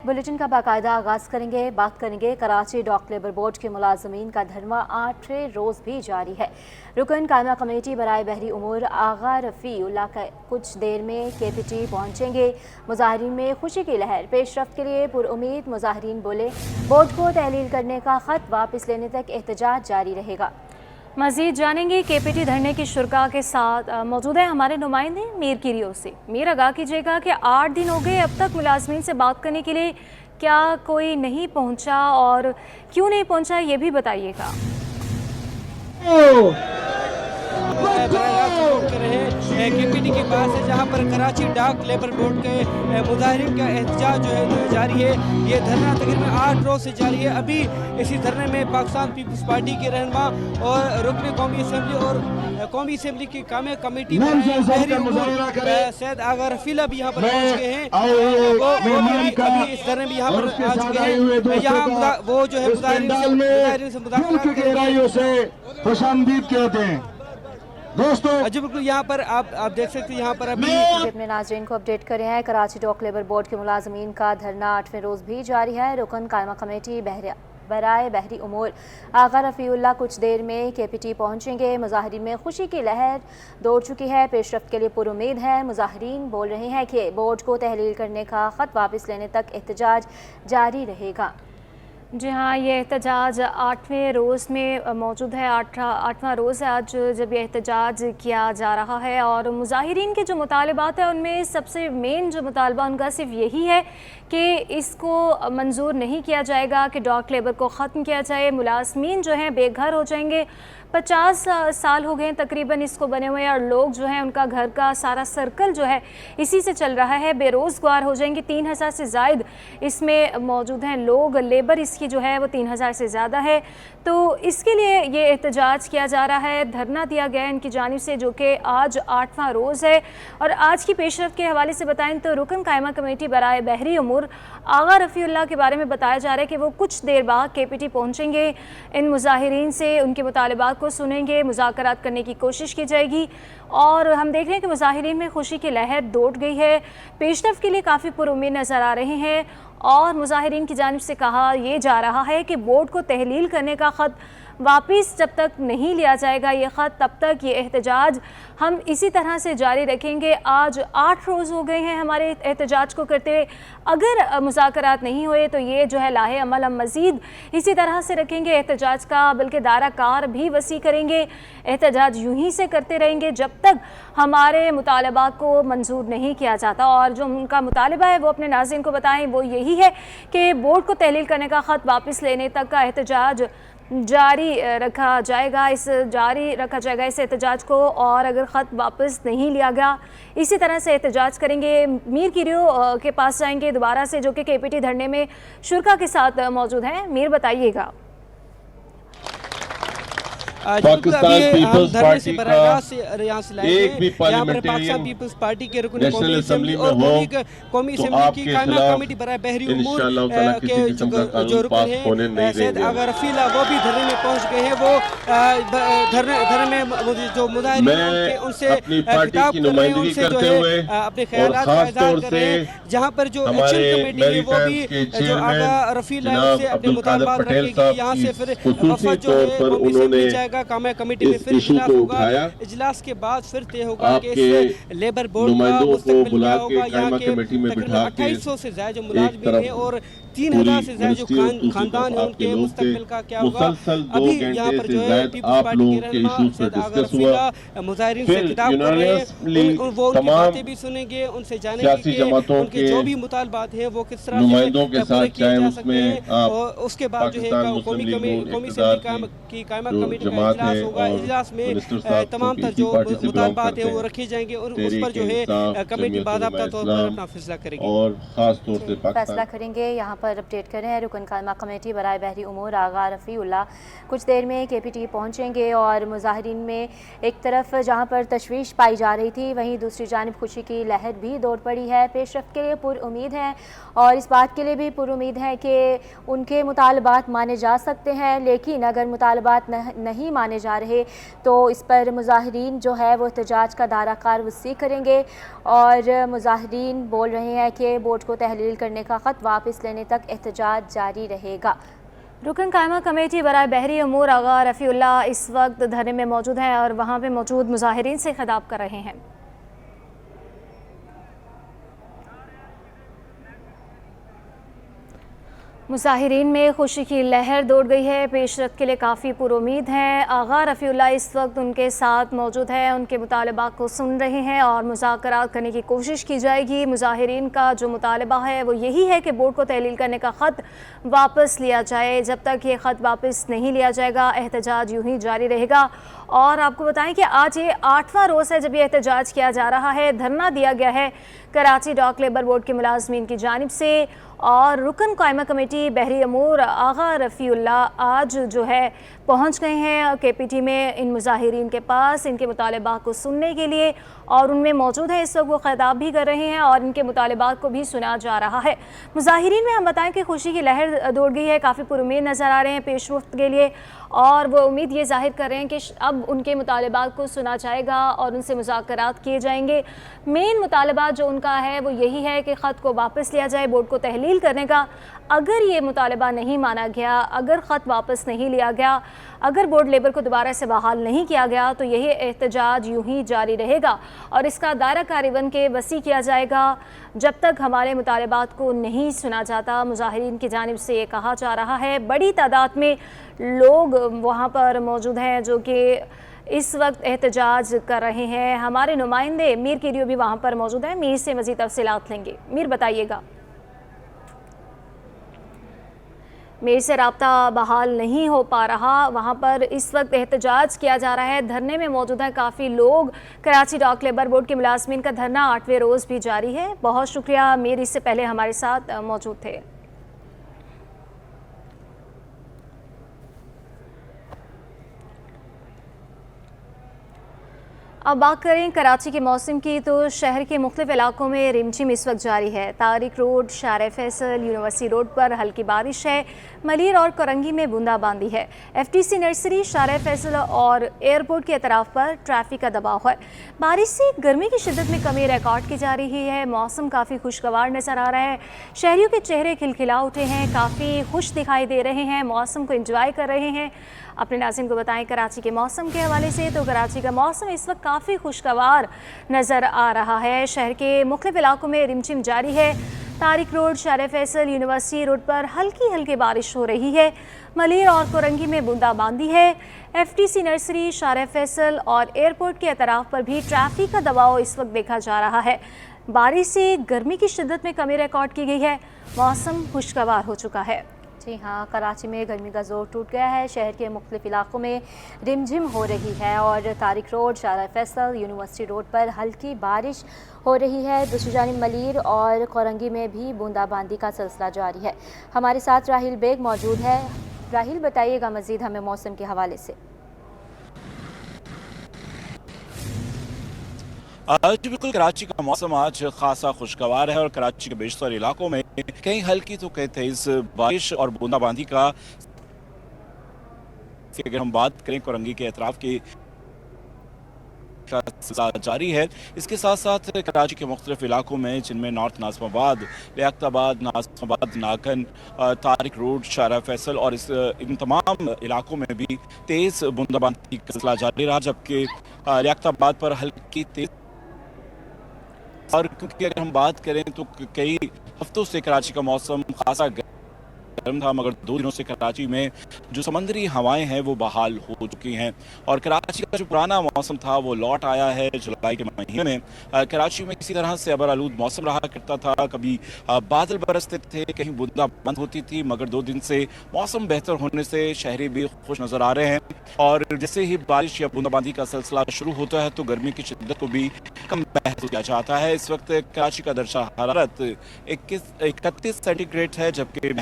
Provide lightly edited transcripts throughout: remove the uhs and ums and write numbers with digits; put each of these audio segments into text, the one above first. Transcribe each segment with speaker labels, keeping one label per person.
Speaker 1: Bulletin का बाकायदा आगाज करेंगे। बात करेंगे कराची डॉक लेबर बोर्ड के मुलाजमीन का धरना 8वें रोज़ भी जारी है। रुकन कायमा कमेटी बराए बहरी उमूर आगा रफ़ी उल्लाह कुछ देर में KPT पहुंचेंगे। मुजाहरीन में खुशी की लहर। पेशरफ्त के लिए पुरुमीद मुजाहरीन बोले बोर्ड को तहलील करने का ख़त वापस लेने तक एहतजाज जारी रहेगा। मज़ीद जानेंगे KPT धरने की शुरा के साथ मौजूद है हमारे नुमाइंदे मीर किरियो से। मीर, आगाह कीजिएगा कि 8 दिन हो गए, अब तक मुलाजमीन से बात करने के लिए क्या कोई नहीं पहुंचा और क्यों नहीं पहुंचा ये भी बताइएगा।
Speaker 2: KPT के पास है जहां पर कराची डाक लेबर बोर्ड के मुजाहिरीन का एहतजाज जो है जारी है। ये धरना तकरीबन 8 रोज से जारी है। अभी इसी धरने में पाकिस्तान पीपल्स पार्टी के रहनुमा और रुकन कौमी असम्बली और कौमी असम्बली की कामे कमेटी सैयद आगा रफीला भी यहाँ पर पहुँच गए हैं। वो अभी इस धरने में यहाँ पर आ चुके हैं। यहाँ वो जो है मुजाहिरीन से मुदाखलत
Speaker 3: खुशामदीद कहते हैं दोस्तों।
Speaker 2: जी बिल्कुल, यहाँ पर आप देख सकते हैं यहाँ पर अभी
Speaker 1: अपने नाज़रीन को अपडेट कर रहे हैं। कराची डॉक लेबर बोर्ड के मुलाजमीन का धरना 8वें रोज़ भी जारी है। रुकन कायमा कमेटी बराए बहरी उमूर आगा रफ़ीउल्लाह कुछ देर में KPT पहुंचेंगे। मुजाहरीन में खुशी की लहर दौड़ चुकी है। पेशरफ्त के लिए पुरुमीद है। मुजाहरीन बोल रहे हैं कि बोर्ड को तहलील करने का ख़त वापस लेने तक एहतजाज जारी रहेगा। जी हाँ, ये एहतजाज 8वें रोज़ में मौजूद है। 8वां रोज़ है आज जब ये एहतजाज किया जा रहा है और मुजाहिरीन के जो मुतालबात हैं उनमें सबसे मेन जो मुतालबा उनका सिर्फ यही है कि इसको मंजूर नहीं किया जाएगा कि डॉक लेबर को ख़त्म किया जाए। मुलाजमीन जो हैं बेघर हो जाएंगे। 50 साल हो गए तकरीबन इसको बने हुए और लोग जो हैं उनका घर का सारा सर्कल जो है इसी से चल रहा है। बेरोज़गार हो जाएंगे। 3000 से ज़ायद इसमें मौजूद हैं लोग। लेबर इसकी जो है वो 3000 से ज़्यादा है। तो इसके लिए ये एहतजाज किया जा रहा है। धरना दिया गया है इनकी जानिब से जो कि आज 8वां रोज़ है। और आज की पेशरफ्त के हवाले से बताएं तो रुकन कायमा कमेटी बराए बहरी उमूर आगा रफ़ीउल्लाह के बारे में बताया जा रहा है कि वो कुछ देर बाद KPT पहुँचेंगे। इन मुजाहिरीन से उनके मुतालबात को सुनेंगे। मुज़ाकरात करने की कोशिश की जाएगी और हम देख रहे हैं कि मुजाहिरीन में खुशी की लहर दौड़ गई है। पेशरफ्त के लिए काफ़ी पुरुमीद नज़र आ रहे हैं और मुजाहिरीन की जानिब से कहा यह जा रहा है कि बोर्ड को तहलील करने का ख़त वापस जब तक नहीं लिया जाएगा ये ख़त, तब तक ये एहतजाज हम इसी तरह से जारी रखेंगे। आज 8 रोज़ हो गए हैं हमारे एहतजाज को करते हुए। अगर मुज़ाकरात नहीं हुए तो ये जो है लाहे अमल हम मज़ीद इसी तरह से रखेंगे एहतजाज का, बल्कि दायरा कार भी वसी करेंगे। एहतजाज यूं ही से करते रहेंगे जब तक हमारे मुतालबा को मंजूर नहीं किया जाता। और जो उनका मुतालबा है वो अपने नाज़रीन को बताएं, वो यही है कि बोर्ड को तहलील करने का ख़त वापस लेने तक का एहतजाज जारी रखा जाएगा इस एहतजाज को। और अगर ख़त वापस नहीं लिया गया इसी तरह से एहतजाज करेंगे। मीर किरियो के पास जाएंगे दोबारा से जो कि KPT धरने में शुरा के साथ मौजूद हैं। मीर, बताइएगा।
Speaker 3: पाकिस्तान पीपल्स पार्टी का एक भी
Speaker 2: पाकिस्तान पीपल्स पार्टी के रुकन
Speaker 3: नेशनल असेंबली में हो तो आपके खिलाफ
Speaker 2: कमेटी बराए बहरी उमूर
Speaker 3: इंशाअल्लाह किसी किस्म का कानून पास होने नहीं
Speaker 2: सैयद
Speaker 3: देंगे।
Speaker 2: आगा रफीला वो भी धरने में पहुंच गए हैं। वो धरने में जो मुजाहिरीन उनसे
Speaker 3: अपनी पार्टी की नुमाइंदगी करते हुए
Speaker 2: अपने ख्यालात का इज़हार कर रहे हैं। जहां पर जो एक्शन कमेटी है वो भी जो आगा रफीला उनसे अपने मुतालबात रखेगी। यहाँ से फिर वफद जो है उन्होंने जाएगा कामा कमेटी में फिर इजलास होगा। इजलास के बाद फिर तय होगा कि इस लेबर बोर्ड का मुस्तकबिल क्या होगा। यहाँ के तकरीबन 2800 से ज्यादा जो मुलाजिम हैं और 3000 से ज्यादा जो खानदान है उनके मुस्तकबिल का क्या होगा। अभी यहाँ पर जो है पीपल्स पार्टी के रहनुमा सैयद आगा रफीला मुजाहिरीन से खिताब कर रहे हैं। वो उनकी बातें भी सुनेंगे, उनसे जानेंगे कि उनके जो भी मुतालबात हैं वो किस तरह से पूरे किए जा सकते हैं। और उसके बाद जो है कौमी असेंबली की कायमा कमेटी का इजलास होगा। इजलास में तमाम तर जो मुतालबात है वो रखे जाएंगे और उस पर जो है कमेटी बाज़ाब्ता तौर पर अपना फैसला करेगी
Speaker 3: और खास तौर से
Speaker 1: फैसला करेंगे। यहाँ पर अपडेट कर रहे हैं रुकन कायमा कमेटी बराए बहरी उमूर आगा रफ़ीउल्लाह कुछ देर में KPT पहुँचेंगे। और मुजाहिरीन में एक तरफ जहाँ पर तशवीश पाई जा रही थी वहीं दूसरी जानिब खुशी की लहर भी दौड़ पड़ी है। पेशरफ्त के लिए पुरुमीद हैं और इस बात के लिए भी पुरुमीद है कि उनके मुतालबात माने जा सकते हैं। लेकिन अगर मुतालबात नहीं نہیں مانے جا رہے تو اس پر مظاہرین جو ہے وہ احتجاج کا دائرہ کار وسیع کریں گے، اور مظاہرین بول رہے ہیں کہ بورڈ کو تحلیل کرنے کا خط واپس لینے تک احتجاج جاری رہے گا۔ رکن قائمہ کمیٹی برائے بحری امور آغا رفیع اللہ اس وقت دھرنے میں موجود ہیں اور وہاں پہ موجود مظاہرین سے خطاب کر رہے ہیں۔ مظاہرین میں خوشی کی لہر دوڑ گئی ہے، پیش رفت کے لیے کافی پر امید ہیں۔ آغا رفیع اللہ اس وقت ان کے ساتھ موجود ہیں، ان کے مطالبات کو سن رہے ہیں اور مذاکرات کرنے کی کوشش کی جائے گی۔ مظاہرین کا جو مطالبہ ہے وہ یہی ہے کہ بورڈ کو تحلیل کرنے کا خط واپس لیا جائے۔ جب تک یہ خط واپس نہیں لیا جائے گا احتجاج یوں ہی جاری رہے گا۔ اور آپ کو بتائیں کہ آج یہ 8واں روز ہے جب یہ احتجاج کیا جا رہا ہے۔ دھرنا دیا گیا ہے کراچی ڈاک لیبر بورڈ کے ملازمین کی جانب سے، اور رکن قائمہ کمیٹی بحری امور آغا رفیع اللہ آج جو ہے پہنچ گئے ہیں کے پی ٹی میں ان مظاہرین کے پاس ان کے مطالبات کو سننے کے لیے، اور ان میں موجود ہیں۔ اس وقت وہ خطاب بھی کر رہے ہیں اور ان کے مطالبات کو بھی سنا جا رہا ہے۔ مظاہرین میں ہم بتائیں کہ خوشی کی لہر دوڑ گئی ہے، کافی پر امید نظر آ رہے ہیں پیش رفت کے لیے، اور وہ امید یہ ظاہر کر رہے ہیں کہ اب ان کے مطالبات کو سنا جائے گا اور ان سے مذاکرات کیے جائیں گے۔ مین مطالبات جو ان کا ہے وہ یہی ہے کہ خط کو واپس لیا جائے بورڈ کو تحلیل کرنے کا۔ اگر یہ مطالبہ نہیں مانا گیا، اگر خط واپس نہیں لیا گیا، اگر بورڈ لیبر کو دوبارہ سے بحال نہیں کیا گیا تو یہی احتجاج یوں ہی جاری رہے گا اور اس کا دائرہ کار بن کے وسیع کیا جائے گا جب تک ہمارے مطالبات کو نہیں سنا جاتا۔ مظاہرین کی جانب سے یہ کہا جا رہا ہے۔ بڑی تعداد میں لوگ وہاں پر موجود ہیں جو کہ اس وقت احتجاج کر رہے ہیں۔ ہمارے نمائندے میر کیریو بھی وہاں پر موجود ہیں، میر سے مزید تفصیلات لیں گے۔ میر بتائیے گا۔ میر سے رابطہ بحال نہیں ہو پا رہا، وہاں پر اس وقت احتجاج کیا جا رہا ہے، دھرنے میں موجود ہیں کافی لوگ۔ کراچی ڈاک لیبر بورڈ کے ملازمین کا دھرنا 8ویں روز بھی جاری ہے۔ بہت شکریہ میر، اس سے پہلے ہمارے ساتھ موجود تھے۔ اب بات کریں کراچی کے موسم کی تو شہر کے مختلف علاقوں میں رمجھم اس وقت جاری ہے۔ Tariq road, Shahrah Faisal, university road پر ہلکی بارش ہے۔ ملیر اور کرنگی میں بوندا باندی ہے۔ F T C nursery, Shahrah Faisal اور ایئرپورٹ کے اطراف پر ٹریفک کا دباؤ ہے۔ بارش سے گرمی کی شدت میں کمی ریکارڈ کی جا رہی ہے۔ موسم کافی خوشگوار نظر آ رہا ہے۔ شہریوں کے چہرے کھلکھلا اٹھے ہیں، کافی خوش دکھائی دے رہے ہیں، موسم کو انجوائے کر رہے ہیں۔ اپنے ناظرین کو بتائیں کراچی کے موسم کے حوالے سے تو کراچی کا موسم اس وقت کافی خوشگوار نظر آ رہا ہے۔ شہر کے مختلف علاقوں میں رمجھم جاری ہے۔ Tariq road, Shahrah Faisal, university road پر ہلکی ہلکی بارش ہو رہی ہے۔ ملیر اور کرنگی میں بوندا باندی ہے۔ F T C nursery, Shahrah Faisal اور ایئرپورٹ کے اطراف پر بھی ٹریفک کا دباؤ اس وقت دیکھا جا رہا ہے۔ بارش سے گرمی کی شدت میں کمی ریکارڈ کی گئی ہے۔ موسم خوشگوار ہو چکا ہے۔ جی ہاں، کراچی میں گرمی کا زور ٹوٹ گیا ہے۔ شہر کے مختلف علاقوں میں رمجھم ہو رہی ہے اور Tariq road, Shahrah Faisal, university road پر ہلکی بارش ہو رہی ہے۔ دوسری جانب ملیر اور کورنگی میں بھی بوندا باندی کا سلسلہ جاری ہے۔ ہمارے ساتھ راہیل بیگ موجود ہے۔ راہیل بتائیے گا مزید ہمیں موسم کے حوالے سے۔
Speaker 4: جی بالکل، کراچی کا موسم آج خاصا خوشگوار ہے اور کراچی کے بیشتر علاقوں میں کہیں ہلکی تو کہیں تیز بارش اور بوندا باندی کا، اگر ہم بات کریں کورنگی کے اطراف کی سلسلہ جاری ہے۔ اس کے ساتھ ساتھ کراچی کے مختلف علاقوں میں جن میں نارتھ ناظم آباد، لیاقت آباد، ناظم آباد، ناگن، طارق روڈ، شارع فیصل اور ان تمام علاقوں میں بھی تیز بوندا باندی کا سلسلہ جاری رہا، جبکہ لیاقت آباد پر ہلکی تیز، اور کیونکہ اگر ہم بات کریں تو کئی ہفتوں سے کراچی کا موسم خاصا گرم تھا، مگر 2 دنوں سے کراچی میں جو سمندری ہوائیں ہیں وہ بحال ہو چکی ہیں اور کراچی کا جو پرانا موسم تھا وہ لوٹ آیا ہے۔ جولائی کے مہینے میں کراچی میں کسی طرح سے ابر آلود موسم رہا کرتا تھا، کبھی بادل برستے تھے، کہیں بوندا بند ہوتی تھی، مگر 2 دن سے موسم بہتر ہونے سے شہری بھی خوش نظر آ رہے ہیں اور جیسے ہی بارش یا بوندا باندی کا سلسلہ شروع ہوتا ہے تو گرمی کی شدت کو بھی کم محسوس کیا جاتا ہے۔ اس وقت کراچی کا درجہ حرارت 31 سینٹی گریڈ ہے، جبکہ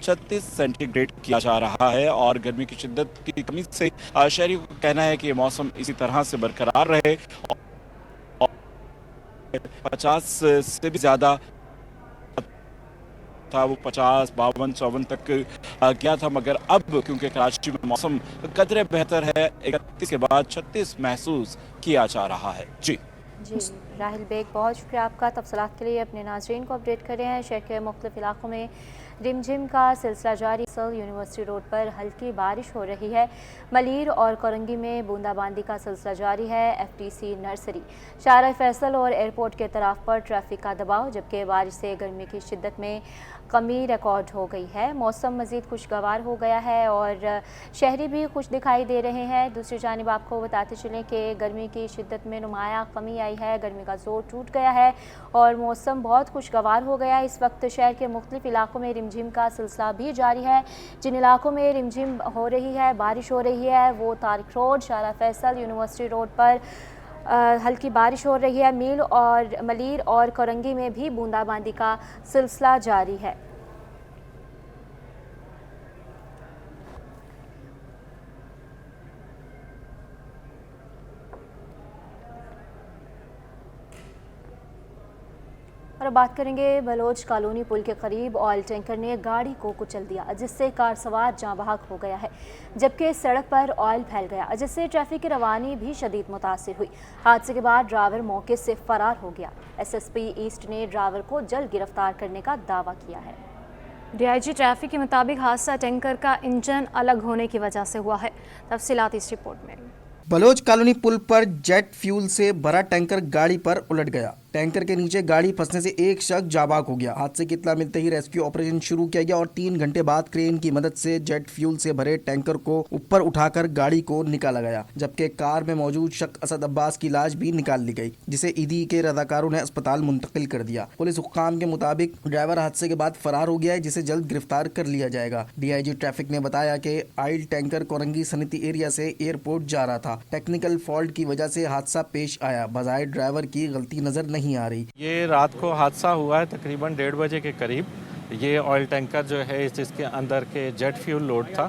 Speaker 4: 36 سینٹی گریڈ کیا جا رہا ہے اور گرمی کی شدت کی کمی سے شہریوں کا کہنا ہے کہ یہ موسم اسی طرح سے برقرار رہے اور 50 سے بھی زیادہ था वो 50, 52, 54 तक गया था, मगर अब क्योंकि कराची में मौसम कदरे बेहतर है, 31 के बाद 36 महसूस किया जा रहा है। जी
Speaker 1: राहिल बेग, बहुत शुक्रिया आपका तफसीलात के लिए। अपने नाज़रीन को अपडेट कर रहे हैं। शहर के मुख्तलिफ इलाकों में रिमझिम का सिलसिला जारी। यूनिवर्सिटी रोड पर हल्की बारिश हो रही है। मलीर और कोरंगी में बूंदाबांदी का सिलसिला जारी है। FTC नर्सरी, शाहरा फैसल और एयरपोर्ट के तरफ पर ट्रैफिक का दबाव, जबकि बारिश से गर्मी की शिद्दत में कमी रिकॉर्ड हो गई है। मौसम मज़ीद खुशगवार हो गया है और शहरी भी खुश दिखाई दे रहे हैं। दूसरी जानिब आपको बताते चलें कि गर्मी की शिद्दत में नुमाया कमी आई है, गर्मी का जोर टूट गया है और मौसम बहुत खुशगवार हो गया है। इस वक्त शहर के मुख्तलिफ इलाकों में रिमझिम का सिलसिला भी जारी है। जिन इलाकों में रिमझिम हो रही है, बारिश हो रही है, वो Tariq road, Shahrah Faisal, university road पर हल्की बारिश हो रही है। मलीर और कोरंगी में भी बूंदाबांदी का सिलसिला जारी है। और बात करेंगे बलोच कॉलोनी पुल के करीब ऑयल टैंकर ने गाड़ी को कुचल दिया, जिससे कार सवार जाँ बहक हो गया है, जबकि सड़क पर ऑयल फैल गया, जिससे ट्रैफिक की रवानी भी शदीद मुतासिर हुई। हादसे के बाद ड्राइवर मौके से फरार हो गया। SSP ईस्ट ने ड्राइवर को जल्द गिरफ्तार करने का दावा किया है। DIG ट्रैफिक के मुताबिक हादसा टैंकर का इंजन अलग होने की वजह से हुआ है। तफसीलात इस रिपोर्ट में।
Speaker 5: बलोच कॉलोनी पुल पर जेट फ्यूल से भरा टैंकर गाड़ी पर उलट गया। टैंकर के नीचे गाड़ी फंसने से एक शख्स जाबाक हो गया। हादसे की इत्तला मिलते ही रेस्क्यू ऑपरेशन शुरू किया गया और 3 घंटे बाद क्रेन की मदद से जेट फ्यूल से भरे टैंकर को ऊपर उठाकर गाड़ी को निकाला गया, जबकि कार में मौजूद शख्स असद अब्बास की लाश भी निकाल ली गई, जिसे ईदी के रजाकारों ने अस्पताल मुंतकिल कर दिया। पुलिस हुक्काम के मुताबिक ड्राइवर हादसे के बाद फरार हो गया है, जिसे जल्द गिरफ्तार कर लिया जाएगा। DIG ट्रैफिक ने बताया कि ऑयल टैंकर कोरंगी सनती एरिया से एयरपोर्ट जा रहा था। टेक्निकल फॉल्ट की वजह से हादसा पेश आया। बजाय ड्राइवर की गलती नजर नहीं आ रही।
Speaker 6: ये रात को हादसा हुआ है तकरीबन 1:30 बजे के करीब। ये ऑयल टैंकर जो है जिसके अंदर के जेट फ्यूल लोड था,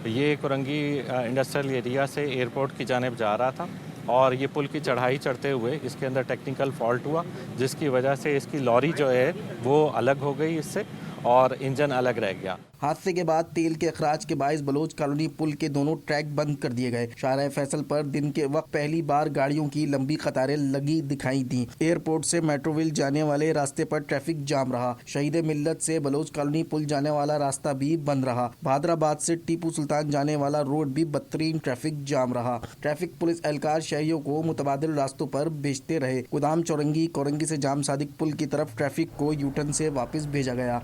Speaker 6: ये कोरंगी इंडस्ट्रियल एरिया से एयरपोर्ट की जानिब जा रहा था और ये पुल की चढ़ाई चढ़ते हुए इसके अंदर टेक्निकल फॉल्ट हुआ, जिसकी वजह से इसकी लॉरी जो है वो अलग हो गई इससे और इंजन अलग रह गया।
Speaker 5: हादसे के बाद तेल के अखराज के बाइस बलोच कॉलोनी पुल के दोनों ट्रैक बंद कर दिए गए। शाहरा फैसल पर दिन के वक्त पहली बार गाड़ियों की लंबी कतारें लगी दिखाई दी। एयरपोर्ट से मेट्रोविल जाने वाले रास्ते पर ट्रैफिक जाम रहा। शहीद मिल्लत से बलोच कॉलोनी पुल जाने वाला रास्ता भी बंद रहा। भादराबाद से टीपू सुल्तान जाने वाला रोड भी बदतरीन ट्रैफिक जाम रहा। ट्रैफिक पुलिस एहलकार शहरियों को मुतबादिल रास्तों पर भेजते रहे। गोदाम चौरंगी कोरंगी से जाम सादिक पुल की तरफ ट्रैफिक को यूटर्न से वापस भेजा गया।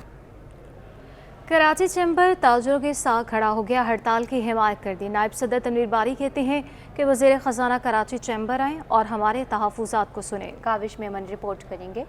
Speaker 1: कराची चैम्बर ताजरों के साथ खड़ा हो गया, हड़ताल की हिमायत कर दी। नायब सदर तनवीर बारी कहते हैं कि वज़ीर ख़जाना कराची चैम्बर आएँ और हमारे तहफ़्फ़ुज़ात को सुने। काविश मेमन रिपोर्ट करेंगे।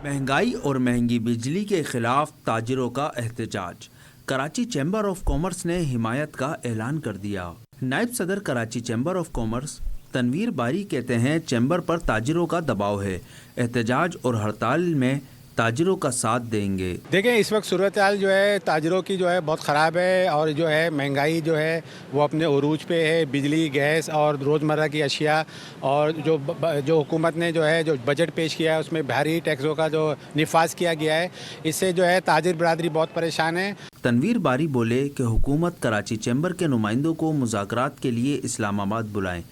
Speaker 7: महंगाई और महंगी बिजली के खिलाफ ताजिरों का एहतजाज। कराची चैम्बर ऑफ कॉमर्स ने हिमायत का ऐलान कर दिया। नायब सदर Karachi chamber of commerce Tanveer Bari कहते हैं चैम्बर पर ताजिरों का दबाव है, एहतजाज और हड़ताल में ताजिरों का साथ देंगे।
Speaker 8: देखें, इस वक्त सूरत हाल जो है ताजिरों की जो है बहुत ख़राब है और जो है महंगाई जो है वो अपने उरूज पे है। बिजली, गैस और रोज़मर्रा की अशिया और जो हुकूमत ने जो है जो बजट पेश किया है उसमें भारी टैक्सों का जो निफाज किया गया है, इससे जो है ताजिर बरादरी बहुत परेशान है।
Speaker 7: तनवीर बारी बोले कि हुकूमत कराची चैम्बर के नुमाइंदों को मुज़ाकरात के लिए इस्लामाबाद बुलाएं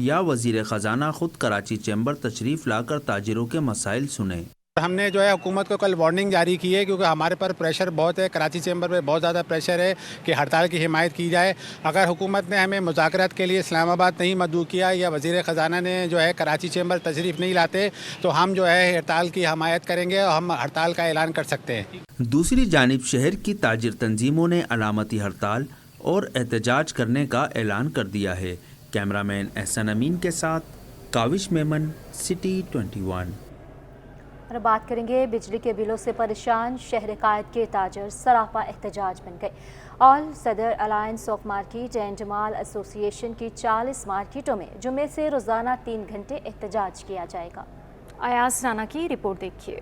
Speaker 7: या वज़ीर ख़जाना खुद कराची चैम्बर तशरीफ़ लाकर ताजिरों के मसाइल सुने।
Speaker 8: हमने जो है हुकूमत को कल वार्निंग जारी की है, क्योंकि हमारे पर प्रेशर बहुत है, कराची चैम्बर पे बहुत ज़्यादा प्रेशर है कि हड़ताल की हिमायत की जाए। अगर हुकूमत ने हमें मुज़ाकरात के लिए इस्लामाबाद नहीं मदऊ किया या वज़ीर ख़जाना ने जो है कराची चैम्बर तशरीफ़ नहीं लाते तो हम जो है हड़ताल की हिमायत करेंगे और हम हड़ताल का ऐलान कर सकते हैं।
Speaker 7: दूसरी जानिब शहर की ताजिर तंजीमों ने अलामती हड़ताल और एहतजाज करने का ऐलान कर दिया है। कैमरामैन एहसन अमीन के साथ काविश मेमन, सिटी 21।
Speaker 1: और बात करेंगे बिजली के बिलों से परेशान शहर कायद के ताजर सरापा एहतजाज बन गए। ऑल सदर alliance of market and mall association की 40 मार्केटों में जुमे से रोजाना 3 घंटे एहतजाज किया जाएगा। अयाज राना की रिपोर्ट देखिए।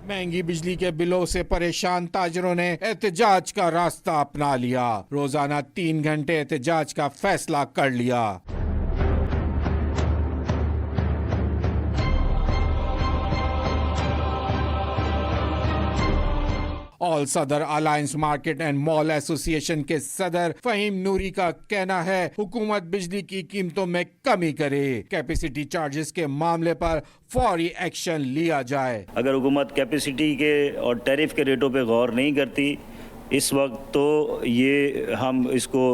Speaker 9: महंगी बिजली के बिलों से परेशान ताजरों ने एहतजाज का रास्ता अपना लिया। रोजाना 3 घंटे एहतजाज का फैसला कर लिया। ऑल सदर alliance market and mall association के सदर फहीम नूरी का कहना है हुकूमत बिजली की कीमतों में कमी करे, कैपेसिटी चार्जेस के मामले पर फौरी एक्शन लिया जाए।
Speaker 10: अगर हुकूमत कैपेसिटी के और टैरिफ के रेटों पे गौर नहीं करती इस वक्त, तो ये हम इसको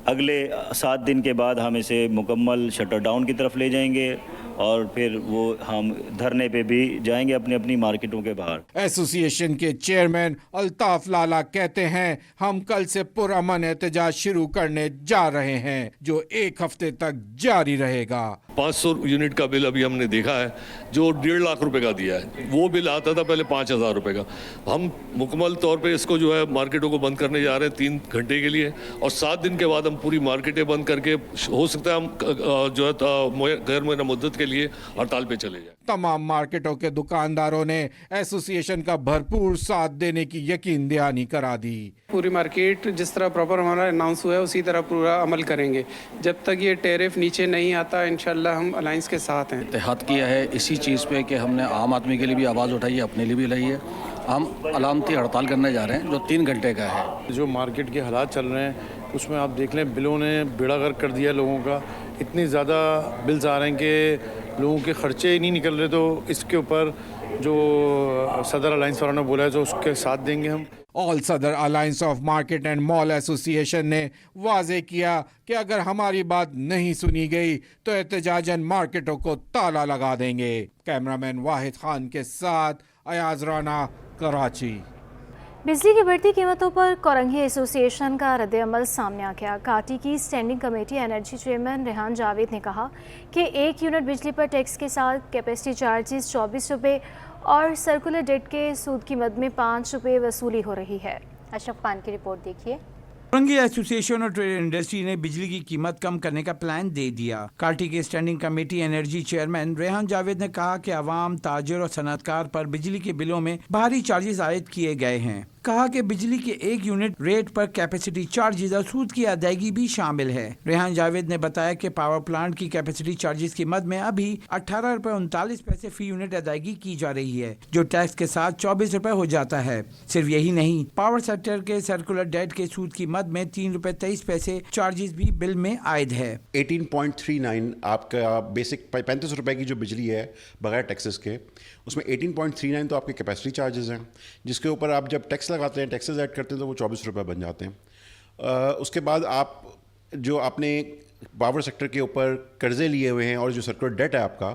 Speaker 10: अगले 7 दिन के बाद हम इसे मुकम्मल शटर डाउन की तरफ ले जाएंगे और फिर वो हम धरने पे भी जाएंगे अपनी अपनी मार्केटों के बाहर।
Speaker 9: एसोसिएशन के चेयरमैन अल्ताफ लाला कहते हैं हम कल से पुरअमन एहतजाज शुरू करने जा रहे हैं जो 1 हफ्ते तक जारी रहेगा।
Speaker 11: 500 यूनिट का बिल अभी हमने देखा है जो 1.5 लाख रुपए का दिया है, वो बिल आता था पहले 5,000 रुपए का। हम मुकम्मल तौर पे इसको जो है मार्केटों को बंद करने जा रहे हैं 3 घंटे के लिए और 7 दिन के बाद हम पूरी मार्केटें बंद करके हो सकता है हम जो है गैर मुअय्यना मुद्दत के लिए हड़ताल पे चले जाए।
Speaker 9: तमाम मार्केटों के दुकानदारों ने एसोसिएशन का भरपूर साथ देने की यकीन दहानी करा दी।
Speaker 12: पूरी मार्केट जिस तरह प्रॉपर हमारा अनाउंस हुआ है उसी तरह पूरा अमल करेंगे। जब तक ये टैरिफ नीचे नहीं आता इंशाल्लाह हम अलायंस के साथ हैं।
Speaker 13: इत्तेहाद किया है इसी चीज़ पे कि हमने आम आदमी के लिए भी आवाज़ उठाई है, अपने लिए भी लाई है। हम अलामती हड़ताल करने जा रहे हैं जो 3 घंटे का है।
Speaker 14: जो मार्केट के हालात चल रहे हैं उसमें आप देख लें बिलों ने बेड़ा गर्क कर दिया लोगों का। इतनी ज़्यादा बिल्स आ रहे हैं कि लोगों के खर्चे ही नहीं निकल रहे, तो इसके ऊपर जो सदर अलायंस वालों ने बोला है तो उसके साथ देंगे हम।
Speaker 9: ऑल सदर alliance of market and mall association ने वाजे किया कि अगर हमारी बात नहीं सुनी गई तो एहतजाजन मार्केटों को ताला लगा देंगे। कैमरामैन वाहिद खान के साथ अयाज राना, कराची।
Speaker 1: बिजली की बढ़ती कीमतों पर कोरंगी एसोसिएशन का रद्द-ए-अमल सामने आ गया। काटी की standing committee energy chairman Rehan Javed ने कहा कि 1 यूनिट बिजली पर टैक्स के साथ कैपेसिटी चार्जेस 24 रुपये और सर्कुलर डेट के सूद की मद में 5 रुपये वसूली हो रही है। अशरफ खान की रिपोर्ट देखिए।
Speaker 7: कोरंगी एसोसिएशन और ट्रेड इंडस्ट्री ने बिजली की कीमत कम करने का प्लान दे दिया। काटी के standing committee energy chairman Rehan Javed ने कहा कि अवाम, ताजिर और सनअतकार पर बिजली के बिलों में भारी चार्जेस आयद किए गए हैं। कहा कि बिजली के 1 यूनिट रेट पर कैपेसिटी चार्जेस और सूद की अदायगी भी शामिल है। रेहान जावेद ने बताया कि पावर प्लांट की कैपेसिटी चार्जेस की मद में अभी 18 रुपए 39 पैसे फी यूनिट अदायगी की जा रही है जो टैक्स के साथ 24 रुपए हो जाता है। सिर्फ यही नहीं, पावर सेक्टर के सर्कुलर डेट के सूद की मद में 3 रुपए 23 पैसे चार्जेस भी बिल में आयद है।
Speaker 15: 18.39 आपका बेसिक 35 रुपए की जो बिजली है बगैर टैक्सेस के, उसमें 18.39 तो आपके कैपेसिटी चार्जेस हैं जिसके ऊपर आप जब टैक्स लगाते हैं, टैक्सेस ऐड करते हैं तो वो 24 रुपये बन जाते हैं। उसके बाद आप जो आपने पावर सेक्टर के ऊपर कर्जे लिए हुए हैं और जो सर्कुलर डेट है आपका,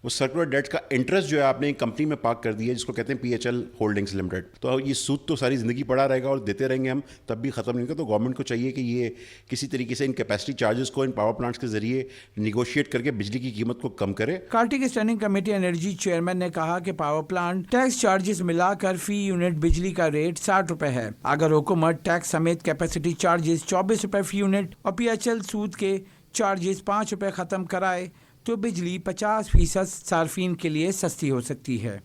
Speaker 15: वो सर्कुलर डेट का इंटरेस्ट जो है आपने कंपनी में पार्क कर दिया है जिसको कहते हैं PHL होल्डिंग्स लिमिटेड। तो ये सूद तो सारी ज़िंदगी पड़ा रहेगा और देते रहेंगे हम, तब भी ख़त्म नहीं होगा। तो गवर्नमेंट को चाहिए कि ये किसी तरीके से इन कैपेसिटी चार्जेस को इन पावर प्लांट्स के जरिए निगोशिएट करके बिजली की कीमत को कम करे।
Speaker 7: काटी के स्टैंडिंग कमेटी एनर्जी चेयरमैन ने कहा कि पावर प्लांट टैक्स चार्जेस मिलाकर फी यूनिट बिजली का रेट 60 रुपए है। अगर हुकूमत टैक्स समेत कैपेसिटी चार्जेस 24 रुपए फी यूनिट और PHL सूद के चार्जेस 5 रुपए ख़त्म कराए तो बिजली 50% सार्फिन के लिए सस्ती हो सकती है।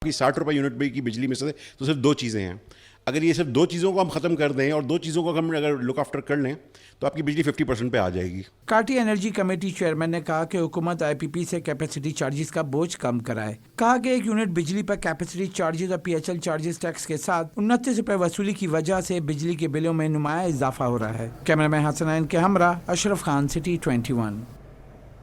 Speaker 15: 60 रुपये यूनिट की बिजली में से तो सिर्फ 2 चीज़ें हैं। अगर ये सिर्फ 2 चीज़ों को हम ख़त्म कर दें और 2 चीज़ों को हम अगर लुक आफ्टर कर लें तो आपकी बिजली 50% पे आ जाएगी।
Speaker 7: काटी एनर्जी कमेटी चेयरमैन ने कहा कि हुकूमत IPP से कैपेसिटी चार्जेस का बोझ कम कराए। कहा कि 1 यूनिट बिजली पर कैपेसिटी चार्जेस और PHL चार्जेस टैक्स के साथ 29 रुपए वसूली की वजह से बिजली के बिलों में नुमाया इजाफा हो रहा है। कैमरामैन हसनैन के हमरा, अशरफ खान, सिटी 21।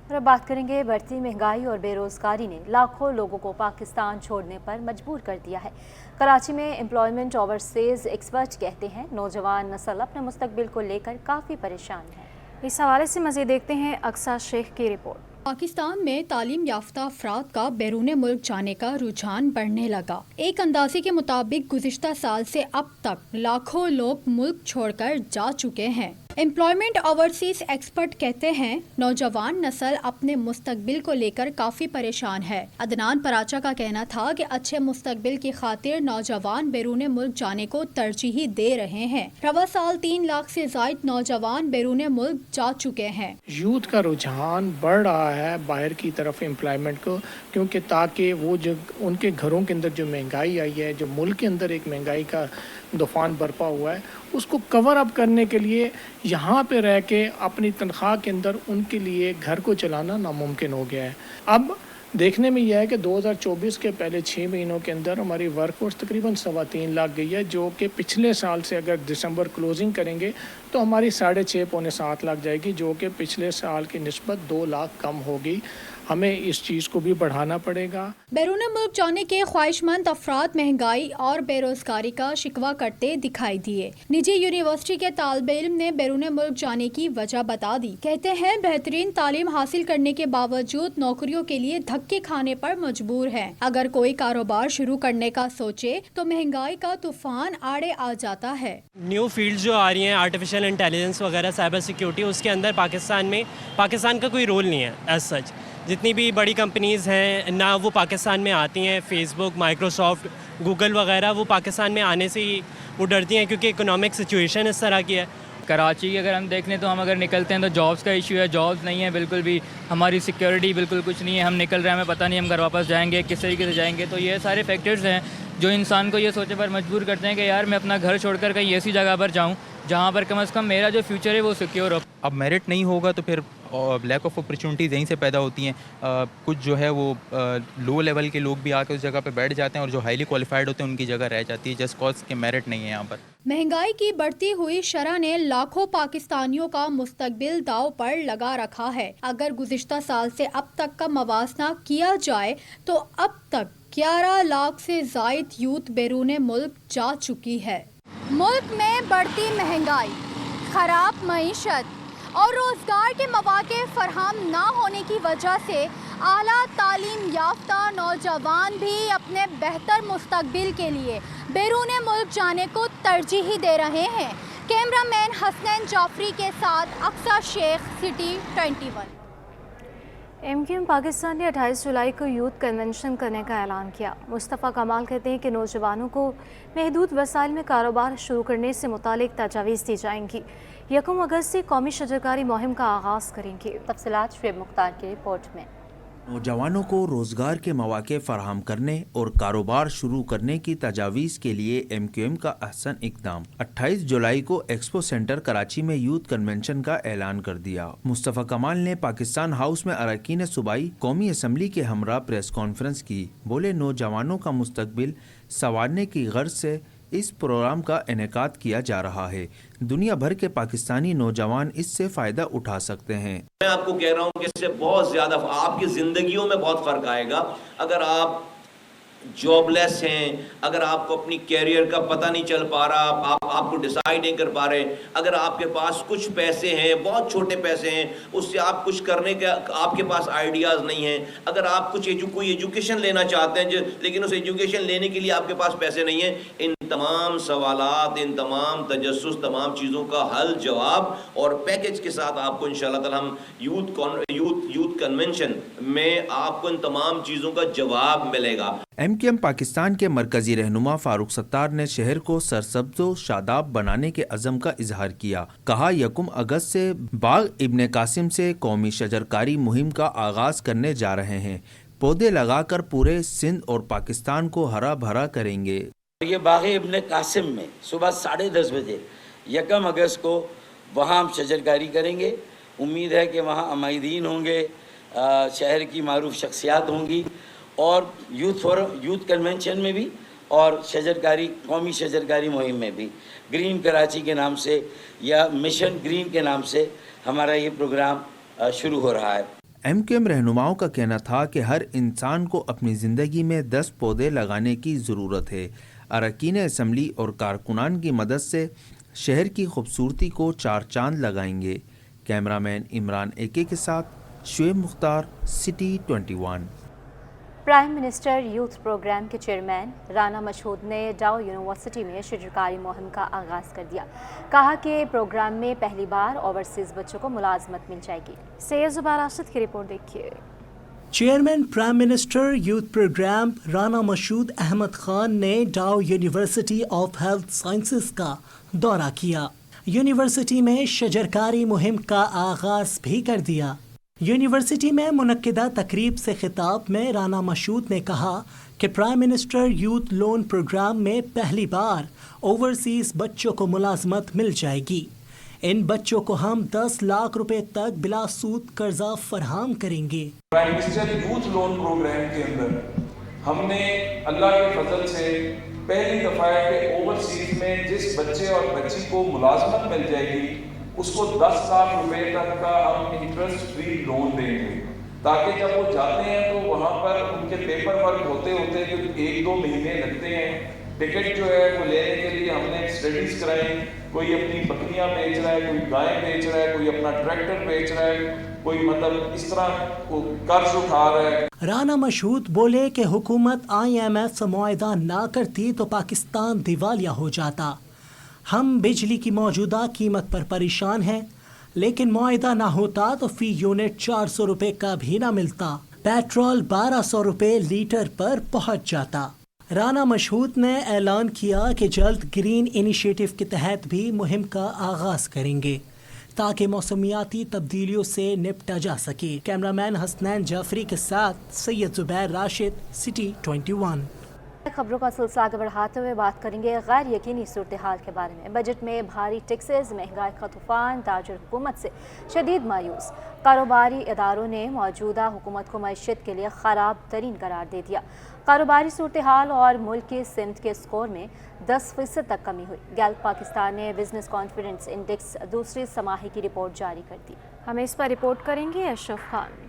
Speaker 1: और अब बात करेंगे बढ़ती महंगाई और बेरोजगारी ने लाखों लोगों को पाकिस्तान छोड़ने पर मजबूर कर दिया है। कराची में एम्प्लॉयमेंट ओवरसीज एक्सपर्ट कहते हैं नौजवान नस्ल अपने मुस्तकबिल को लेकर काफ़ी परेशान है। इस हवाले से मज़ीद देखते हैं अक्सा शेख की रिपोर्ट।
Speaker 16: पाकिस्तान में तालीम याफ्ता अफराद का बैरून मुल्क जाने का रुझान बढ़ने लगा। एक अंदाजे के मुताबिक गुज़िश्ता साल से अब तक लाखों लोग मुल्क छोड़कर जा चुके हैं। एम्प्लॉयमेंट ओवरसीज एक्सपर्ट कहते हैं नौजवान नस्ल अपने मुस्तकबिल को लेकर काफ़ी परेशान है। अदनान पराचा का कहना था कि अच्छे मुस्तकबिल की खातिर नौजवान बैरून मुल्क जाने को तरजीह दे रहे हैं। रवा साल 3 लाख से ज़ायद नौजवान बैरून मुल्क जा चुके हैं।
Speaker 12: यूथ का रुझान बढ़ रहा है बाहर की तरफ एम्प्लॉयमेंट को, क्योंकि ताकि वो जो उनके घरों के अंदर जो महंगाई आई है, जो मुल्क के अंदर एक महंगाई का तूफान बरपा हुआ है, उसको कवर अप करने के लिए यहाँ पे रह के अपनी तनख्वाह के अंदर उनके लिए घर को चलाना नामुमकिन हो गया है। अब देखने में यह है कि 2024 के पहले 6 महीनों के अंदर हमारी वर्कफोर्स तकरीबन 3.25 लाख गई है, जो कि पिछले साल से अगर दिसंबर क्लोजिंग करेंगे तो हमारी 6.5 पौने 7 लाख जाएगी, जो कि पिछले साल की निस्बत 2 लाख कम होगी। हमें इस चीज़ को भी बढ़ाना पड़ेगा।
Speaker 16: बैरून मुल्क जाने के ख्वाहिशमंद अफराद महंगाई और बेरोजगारी का शिकवा करते दिखाई दिए। निजी यूनिवर्सिटी के तालिबे इल्म ने बैरून मुल्क जाने की वजह बता दी। कहते हैं बेहतरीन तालीम हासिल करने के बावजूद नौकरियों के लिए धक्के खाने पर मजबूर है। अगर कोई कारोबार शुरू करने का सोचे तो महंगाई का तूफान आड़े आ जाता है।
Speaker 17: न्यू फील्ड जो आ रही हैं, आर्टिफिशियल इंटेलिजेंस वगैरह, साइबर सिक्योरिटी, उसके अंदर पाकिस्तान का कोई रोल नहीं है एज सच। जितनी भी बड़ी कंपनीज़ हैं ना वो पाकिस्तान में आती हैं, फेसबुक, माइक्रोसॉफ्ट, गूगल वगैरह, वो पाकिस्तान में आने से ही वो डरती हैं क्योंकि इकोनॉमिक सिचुएशन इस तरह की है।
Speaker 18: कराची की अगर हम देख लें तो हम अगर निकलते हैं तो जॉब्स का इशू है, जॉब्स नहीं है बिल्कुल भी, हमारी सिक्योरिटी बिल्कुल कुछ नहीं है, हम निकल रहे हैं हमें पता नहीं हम घर वापस जाएंगे किस तरीके से जाएंगे। तो ये सारे फैक्टर्स हैं जो इंसान को ये सोचने पर मजबूर करते हैं कि यार मैं अपना घर छोड़कर कहीं ऐसी जगह पर जाऊँ जहाँ पर कम से कम मेरा जो फ्यूचर है वो सिक्योर हो।
Speaker 19: अब मेरिट नहीं होगा तो फिर लैक ऑफ अपॉर्चुनिटीज़ यहीं से पैदा होती हैं। कुछ जो है वो लो लेवल के लोग भी आकर उस जगह पे बैठ जाते हैं और जो हाईली क्वालिफाइड होते हैं उनकी जगह रह जाती है, जस्ट कॉज के मेरिट नहीं है यहाँ पर।
Speaker 16: महंगाई की बढ़ती हुई शरह ने लाखों पाकिस्तानियों का मुस्तकबिल दाव पर लगा रखा है। अगर गुज़िश्ता साल से अब तक का मवाजना किया जाए तो अब तक 11 लाख से ज़ायद यूथ बैरून मुल्क जा चुकी है। मुल्क में बढ़ती महंगाई, खराब मईशत और रोज़गार के मौके फराहम ना होने की वजह से आला तालीम याफ्ता नौजवान भी अपने बेहतर मुस्तकबिल के लिए बैरून मुल्क जाने को तरजीह दे रहे हैं। कैमरामैन हसनैन जाफरी के साथ अक्सा शेख, सिटी 21।
Speaker 1: MQM पाकिस्तान ने 28 जुलाई को यूथ कन्वेंशन करने का ऐलान किया। मुस्तफ़ा कमाल कहते हैं कि नौजवानों को महदूद वसाइल में कारोबार शुरू करने से मुतालिक तजावीज़ दी जाएंगी। 1 अगस्त से कौमी शजरकारी मुहिम का आगाज़ करेंगे। तफसीलात शुएब मुख्तार की रिपोर्ट में।
Speaker 7: नौजवानों को रोज़गार के मौके फराहम करने और कारोबार शुरू करने की तजावीज़ के लिए MQM का अहसन इक़दाम। 28 जुलाई को एक्सपो सेंटर कराची में यूथ कन्वेंशन का ऐलान कर दिया। मुस्तफ़ा कमाल ने पाकिस्तान हाउस में अरकान सूबाई कौमी असम्बली के हमरा प्रेस कॉन्फ्रेंस की। बोले नौजवानों का मुस्तकबिल संवारने की गर्ज से इस प्रोग्राम का इनेकाद किया जा रहा है। दुनिया भर के पाकिस्तानी नौजवान इससे फ़ायदा उठा सकते हैं।
Speaker 20: मैं आपको कह रहा हूँ कि इससे बहुत ज़्यादा आपकी ज़िंदगियों में बहुत फ़र्क आएगा। अगर आप जॉबलेस हैं, अगर आपको अपनी कैरियर का पता नहीं चल पा रहा, आपको डिसाइड नहीं कर पा रहे, अगर आपके पास कुछ पैसे हैं, बहुत छोटे पैसे हैं, उससे आप कुछ करने के आपके पास आइडियाज़ नहीं हैं, अगर आप कोई एजुकेशन लेना चाहते हैं लेकिन उस एजुकेशन लेने के लिए आपके पास पैसे नहीं हैं, इन तमाम सवालात, इन तमाम तजस्सुस, तमाम चीज़ों का हल, जवाब और पैकेज के साथ आपको इंशाअल्लाह ताला हम यूथ कन्वेंशन में आपको इन तमाम चीज़ों का जवाब मिलेगा।
Speaker 7: MQM पाकिस्तान के मरकजी रहनुमा फारूक सत्तार ने शहर को सरसब्ज़ो शादाब बनाने के अज़म का इजहार किया। कहा 1 अगस्त से बाग इब्ने कासिम से कौमी शजरकारी मुहिम का आगाज़ करने जा रहे हैं। पौधे लगाकर पूरे सिंध और पाकिस्तान को हरा भरा करेंगे।
Speaker 21: ये बाग इब्ने कासिम में सुबह 10:30 बजे 1 अगस्त को वहाँ हम शजरकारी करेंगे। उम्मीद है कि वहाँ अमायदीन होंगे, शहर की मारूफ शख्सियात होंगी और यूथ कन्वेंशन में भी और शजरकारी कौमी शजरकारी मुहिम में भी ग्रीन कराची के नाम से या मिशन ग्रीन के नाम से हमारा ये प्रोग्राम शुरू हो रहा है।
Speaker 7: MQM रहनुमाओं का कहना था कि हर इंसान को अपनी ज़िंदगी में 10 पौधे लगाने की ज़रूरत है। अरकान असम्बली और कारकुनान की मदद से शहर की खूबसूरती को 4 चांद लगाएंगे। कैमरामैन इमरान AK के साथ Shoaib Mukhtar, city 21।
Speaker 1: Prime minister youth programme के चेयरमैन राना मशहूद ने डाउ यूनिवर्सिटी में शजरकारी मुहिम का आगाज़ कर दिया। कहा कि प्रोग्राम में पहली बार ओवरसीज़ बच्चों को मुलाजमत मिल जाएगी। सैयद ज़ुबार राशिद की रिपोर्ट देखिए।
Speaker 22: Chairman prime minister youth programme Rana Mashhood Ahmed Khan ने Dow university of health sciences का दौरा किया। यूनिवर्सिटी में शजरकारी मुहिम का आगाज़ भी कर दिया। यूनिवर्सिटी में मुनक्किदा तकरीब से खिताब में राना मशहूद ने कहा कि prime minister youth loan programme में पहली बार ओवरसीज़ बच्चों को मुलाजमत मिल जाएगी। इन बच्चों को हम 10 लाख रुपए तक बिला सूद कर्जा फराहम करेंगे।
Speaker 2: Prime minister youth loan programme के अंदर हमने अल्लाह के फजल से पहली दफ़ा है कि ओवरसीज में जिस बच्चे और बच्ची को मुलाजमत मिल जाएगी उसको 10 लाख रुपए तक का हम इंटरेस्ट फ्री लोन देंगे, ताकि जब वो जाते हैं तो वहाँ पर उनके पेपर वर्क होते होते जो 1-2 महीने लगते हैं, टिकट जो है वो लेने के लिए हमने स्टडीज कराई। कोई अपनी बकरियां बेच रहा है, कोई गाय बेच रहा है, कोई अपना ट्रैक्टर बेच रहा है, कोई मतलब इस तरह कर्ज उठा रहा है।
Speaker 22: राना मशहूद बोले कि हुकूमत IMF से मुआहदा ना करती तो पाकिस्तान दिवालिया हो जाता। हम बिजली की मौजूदा कीमत पर परेशान हैं, लेकिन मुआहदा ना होता तो फी यूनिट 400 रुपए का भी ना मिलता, पेट्रोल 1200 रुपए लीटर पर पहुंच जाता। राना मशहूद ने ऐलान किया कि जल्द ग्रीन इनिशिएटिव के तहत भी मुहिम का आगाज करेंगे ताकि मौसमियाती तब्दीलियों से निपटा जा सके। कैमरामैन हसनैन जाफरी के साथ सैयद जुबैर राशिद, सिटी 21।
Speaker 1: खबरों का सिलसिला आगे बढ़ाते हुए बात करेंगे गैर यकीनी सूरत हाल के बारे में। बजट में भारी टैक्सेस, महंगाई का तूफान, ताजर हुकूमत से शदीद मायूस। कारोबारी इदारों ने मौजूदा हुकूमत को मईशत के लिए ख़राब तरीन करार दे दिया। कारोबारी सूरत हाल और मुल्क की सिमत के स्कोर में 10% तक कमी हुई। गैल्फ पाकिस्तान ने बिजनेस कॉन्फिडेंस इंडेक्स दूसरी समाही की रिपोर्ट जारी कर दी। हमें इस पर रिपोर्ट करेंगे अशरफ खान।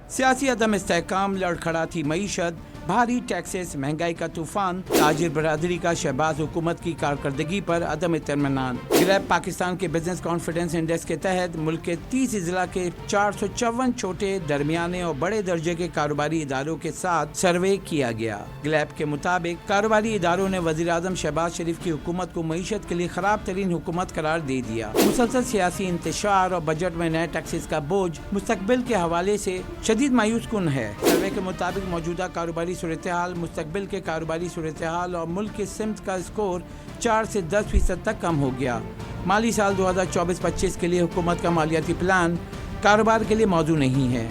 Speaker 7: सियासी अदम इस्तेहकाम, लड़खड़ाती मईशत, भारी टैक्सेस, महंगाई का तूफान, ताजिर बरादरी का शहबाज हुकूमत की कारकर्दगी पर अदम इत्मीनान। गैल्फ पाकिस्तान के बिजनेस कॉन्फिडेंस इंडेक्स के तहत मुल्क के 30 अजला के 454 छोटे, दरमियाने और बड़े दर्जे के कारोबारी इदारों के साथ सर्वे किया गया। गैल्फ के मुताबिक कारोबारी इदारों ने वज़ीर आज़म शहबाज शरीफ की हुकूमत को मईशत के लिए खराब तरीन हुकूमत करार दे दिया। मुसलसल सियासी इंतशार और बजट में नए टैक्सेस का बोझ मुस्तकबिल के हवाले से शदीद मायूस कुन है। सर्वे के मुताबिक मौजूदा कारोबारी सूरत हाल, मुस्तकबिल के कारोबारी सूरत हाल और मुल्क की सिमत का स्कोर 4 से 10% तक कम हो गया। माली साल 2024-25 के लिए हुकूमत का मालियाती प्लान कारोबार के लिए मौजूद नहीं है।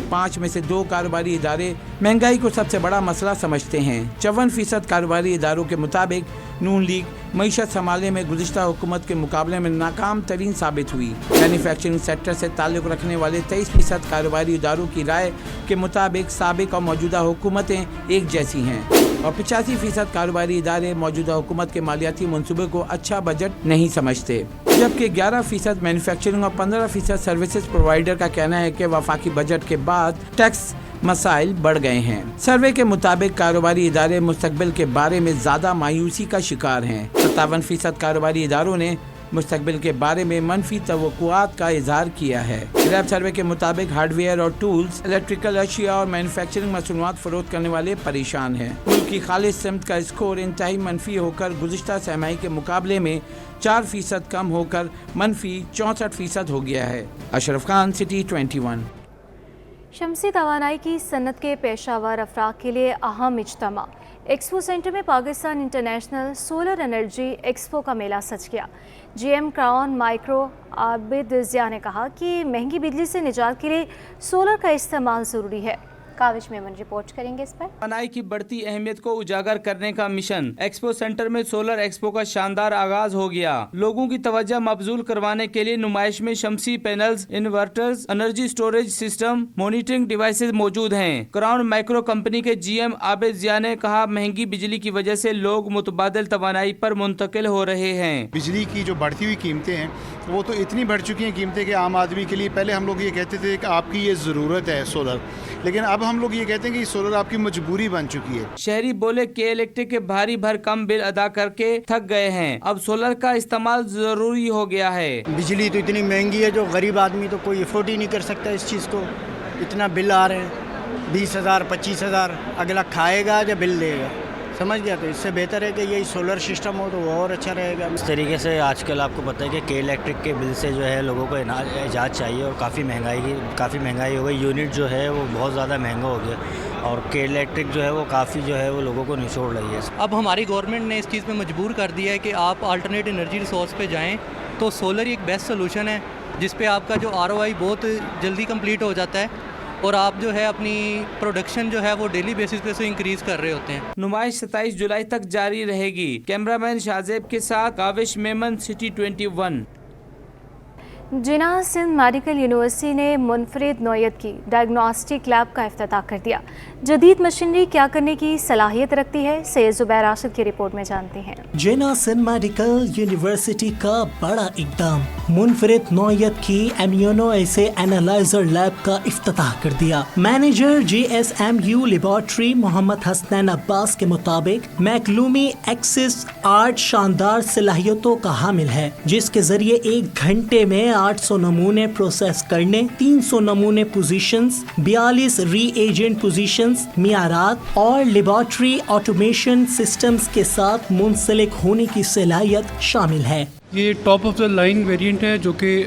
Speaker 7: 5 में से 2 कारोबारी इदारे महंगाई को सबसे बड़ा मसला समझते हैं। 54% कारोबारी इदारों के मुताबिक नून लीग मईशत संभालने में गुज़िश्ता हुकूमत के मुकाबले में नाकाम तरीन साबित हुई। मैन्युफैक्चरिंग सेक्टर से ताल्लुक़ रखने वाले 23% कारोबारी इदारों की राय के मुताबिक साबिक और मौजूदा हुकूमतें एक जैसी हैं और 85% कारोबारी इदारे मौजूदा हुकूमत के मालियाती मनसूबे को अच्छा बजट नहीं समझते, जबकि 11% मैन्युफैक्चरिंग और 15% सर्विसेज प्रोवाइडर का कहना है कि वफाकी बजट के बाद टैक्स मसाइल बढ़ गए हैं। सर्वे के मुताबिक कारोबारी इदारे मुस्तकबिल के बारे में ज़्यादा मायूसी का शिकार हैं। 57% कारोबारी इदारों ने मुस्तकबिल के बारे में मनफी तवक्कुआत का इजहार किया है। गैल्फ सर्वे के मुताबिक हार्डवेयर और टूल्स, इलेक्ट्रिकल अशिया और मैन्युफैक्चरिंग मसनूआत फरोख्त करने वाले परेशान हैं। मुल्क की खालिस सिमत का स्कोर इंतहाई मनफी होकर गुज़िश्ता छमाही के मुकाबले में 4% कम होकर मनफी 64% हो गया है। अशरफ खान, सिटी 21।
Speaker 1: शमसी तवानाई की सनत के पेशावर अफराद के लिए अहम इज्तिमा। एक्सपो सेंटर में Pakistan international solar energy expo का मेला सज गया। GM crown micro Abid Zia ने कहा कि महंगी बिजली से निजात के लिए सोलर का इस्तेमाल ज़रूरी है। काविश मेमन रिपोर्ट करेंगे इस पर।
Speaker 3: तवानाई की बढ़ती अहमियत को उजागर करने का मिशन। एक्सपो सेंटर में सोलर एक्सपो का शानदार आगाज हो गया। लोगों की तवज्जो मबजूल करवाने के लिए नुमाइश में शमसी panels, inverters, energy storage system, monitoring devices मौजूद हैं। क्राउन माइक्रो कंपनी के GM आबिद ज़िया ने कहा, महंगी बिजली की वजह से लोग मुतबादिल तवानाई पर मुंतकिल हो रहे हैं।
Speaker 23: बिजली की जो बढ़ती हुई कीमतें हैं वो तो इतनी बढ़ चुकी हैं कीमतें कि आम आदमी के लिए, पहले हम लोग ये कहते थे कि आपकी ये ज़रूरत है सोलर, लेकिन अब हम लोग ये कहते हैं कि सोलर आपकी मजबूरी बन चुकी है।
Speaker 3: शहरी बोले के इलेक्ट्रिक के भारी भरकम बिल अदा करके थक गए हैं, अब सोलर का इस्तेमाल जरूरी हो गया है।
Speaker 24: बिजली तो इतनी महंगी है, जो गरीब आदमी तो कोई अफोर्ड ही नहीं कर सकता इस चीज़ को। इतना बिल आ रहे हैं, 20,000 25,000, अगला खाएगा या बिल देगा, समझ गया। तो इससे बेहतर है कि यही सोलर सिस्टम हो तो वो और अच्छा रहेगा।
Speaker 25: इस तरीके से आजकल आपको पता है कि के इलेक्ट्रिक के बिल से जो है लोगों को इजाज़ चाहिए और काफ़ी महंगाई हो गई। यूनिट जो है वो बहुत ज़्यादा महंगा हो गया और के इलेक्ट्रिक जो है वो काफ़ी जो है वो लोगों को निचोड़ रही है।
Speaker 26: अब हमारी गवर्नमेंट ने इस चीज़ पे मजबूर कर दिया है कि आप अल्टरनेट एनर्जी रिसोर्स पे जाएँ, तो सोलर एक बेस्ट सोल्यूशन है जिस पे आपका जो ROI बहुत जल्दी कंप्लीट हो जाता है और आप जो है अपनी प्रोडक्शन जो है वो डेली बेसिस पे से इंक्रीज कर रहे होते हैं।
Speaker 3: नुमाइश 27 जुलाई तक जारी रहेगी। कैमरामैन शाहजेब के साथ काविश मेमन, सिटी 21।
Speaker 1: जिना सिंध मेडिकल यूनिवर्सिटी ने मुनफरिद नौयत की डायग्नोस्टिक लैब का इफ्तिताह कर दिया। जदीद मशीनरी क्या करने की सलाहियत रखती है, सैयद जुबैर राशिद की रिपोर्ट में जानते हैं।
Speaker 22: जिना सिंध मेडिकल यूनिवर्सिटी का बड़ा इकदाम, मुनफरिद नौयत की इम्यूनो एसे एनालाइजर लैब का इफ्तिताह कर दिया। Manager JSMU laboratory Mohammad Hasnain Abbas के मुताबिक मैक्लूमी एक्सिस 8 शानदार सलाहियतों का हामिल है, जिसके जरिए 1 घंटे में 800 नमूने प्रोसेस करने, 300 नमूने पोजीशंस, 42 री एजेंट पोजीशंस, मियारात और लेबॉर्ट्री ऑटोमेशन सिस्टम्स के साथ मुंसलिक होने की सलाहियत शामिल है।
Speaker 4: ये top of the line variant है जो कि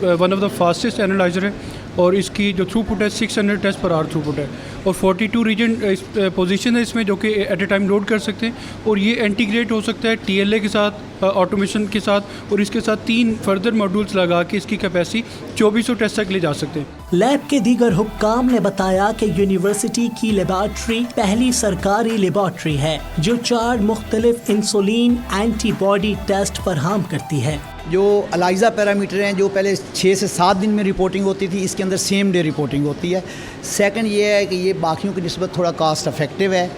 Speaker 4: one of the fastest analyser है और इसकी जो थ्रूपुट है 600 टेस्ट पर आवर थ्रूपुट है और 42 रीजन पोजीशन है इसमें जो कि एट ए टाइम लोड कर सकते हैं और ये इंटीग्रेट हो सकता है TLA के साथ, ऑटोमेशन के साथ और इसके साथ 3 फर्दर मॉड्यूल्स लगा के इसकी कैपेसिटी 2400 टेस्ट तक ले जा सकते हैं।
Speaker 22: लैब के दीगर हुक्काम ने बताया कि यूनिवर्सिटी की लेबॉर्ट्री पहली सरकारी लेबॉर्ट्री है जो 4 मुख्तलिफ इंसुलिन एंटीबॉडी टेस्ट फराहम करती है।
Speaker 5: जो अलाइजा पैरामीटर हैं जो पहले 6 से 7 दिन में रिपोर्टिंग होती थी, इसके अंदर सेम डे रिपोर्टिंग होती है। सेकंड ये है कि ये बाकियों की निस्बत थोड़ा कास्ट इफेक्टिव है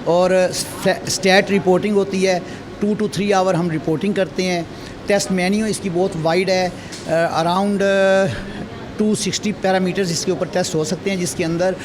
Speaker 5: और स्टैट रिपोर्टिंग होती है, 2 to 3 आवर हम रिपोर्टिंग करते हैं। टेस्ट मेन्यू इसकी बहुत वाइड है, अराउंड 260 पैरामीटर्स इसके ऊपर टेस्ट हो सकते हैं, जिसके अंदर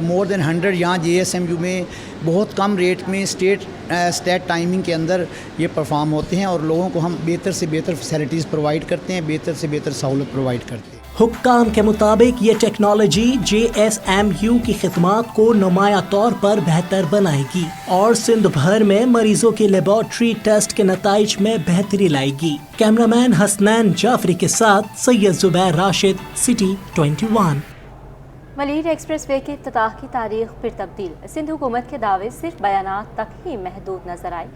Speaker 5: मोर देन 100 यहाँ JSMU में बहुत कम रेट में स्टेट टाइमिंग के अंदर ये परफॉर्म होते हैं और लोगों को हम बेहतर से बेहतर फैसिलिटीज़ प्रोवाइड करते हैं, बेहतर से बेहतर सहूलत प्रोवाइड करते हैं।
Speaker 22: हुक्काम के मुताबिक ये टेक्नोलॉजी JSMU की खिदमात को नुमाया तौर पर बेहतर बनाएगी और सिंध भर में मरीजों की लेबॉर्ट्री टेस्ट के नताइज में बेहतरी लाएगी। कैमरामैन हसनैन जाफरी के साथ Syed Zubair Rashid, city 21।
Speaker 1: Malir express way के इफ्तिताह की तारीख फिर तब्दील, सिंध हुकूमत के दावे सिर्फ बयानात तक ही महदूद नजर आए।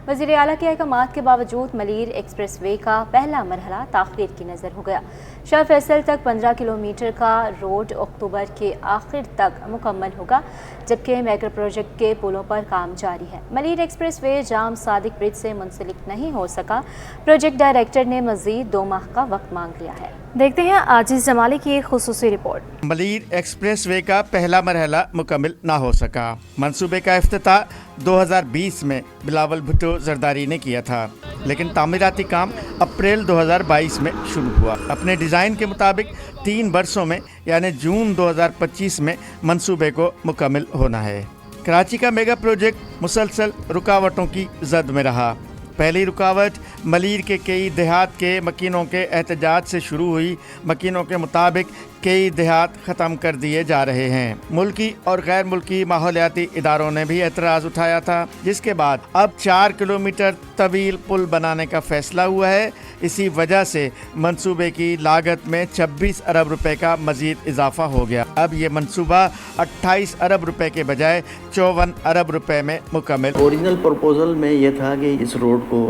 Speaker 1: वज़ीर आला के अहकामात के बावजूद मलीर एक्सप्रेस वे का पहला मरहला ताख़ीर की नज़र हो गया। शाह फैसल तक 15 किलोमीटर का रोड अक्टूबर के आखिर तक मुकम्मल होगा, जबकि मेगा प्रोजेक्ट के पुलों पर काम जारी है। मलीर एक्सप्रेस वे जाम सादिक ब्रिज से मुंसलिक नहीं हो सका। प्रोजेक्ट डायरेक्टर ने मज़ीद 2 माह का वक्त मांग लिया है। देखते हैं आजिज़ जमाली की एक खुसूसी रिपोर्ट।
Speaker 6: मलीर एक्सप्रेस वे का पहला मरहला मुकम्मल ना हो सका। मंसूबे का इफ्तिताह 2020 में बिलावल भुट्टो जरदारी ने किया था, लेकिन तामीराती काम अप्रैल 2022 में शुरू हुआ। अपने डिज़ाइन के मुताबिक 3 वर्षों में यानी जून 2025 में मंसूबे को मुकम्मल होना है। कराची का मेगा प्रोजेक्ट मुसलसल रुकावटों की जद में रहा। पहली रुकावट मलीर के कई देहात के मकीनों के एहतजाज से शुरू हुई। मकीनों के मुताबिक कई देहात ख़त्म कर दिए जा रहे हैं। मुल्की और गैर मुल्की माहौलियाती इदारों ने भी एतराज़ उठाया था, जिसके बाद अब 4 किलोमीटर तवील पुल बनाने का फैसला हुआ है। इसी वजह से मंसूबे की लागत में 26 अरब रुपए का मज़ीद इजाफा हो गया। अब ये मंसूबा 28 अरब रुपए के बजाय 54 अरब रुपए में मुकम्मल।
Speaker 8: ओरिजिनल प्रपोजल में ये था कि इस रोड को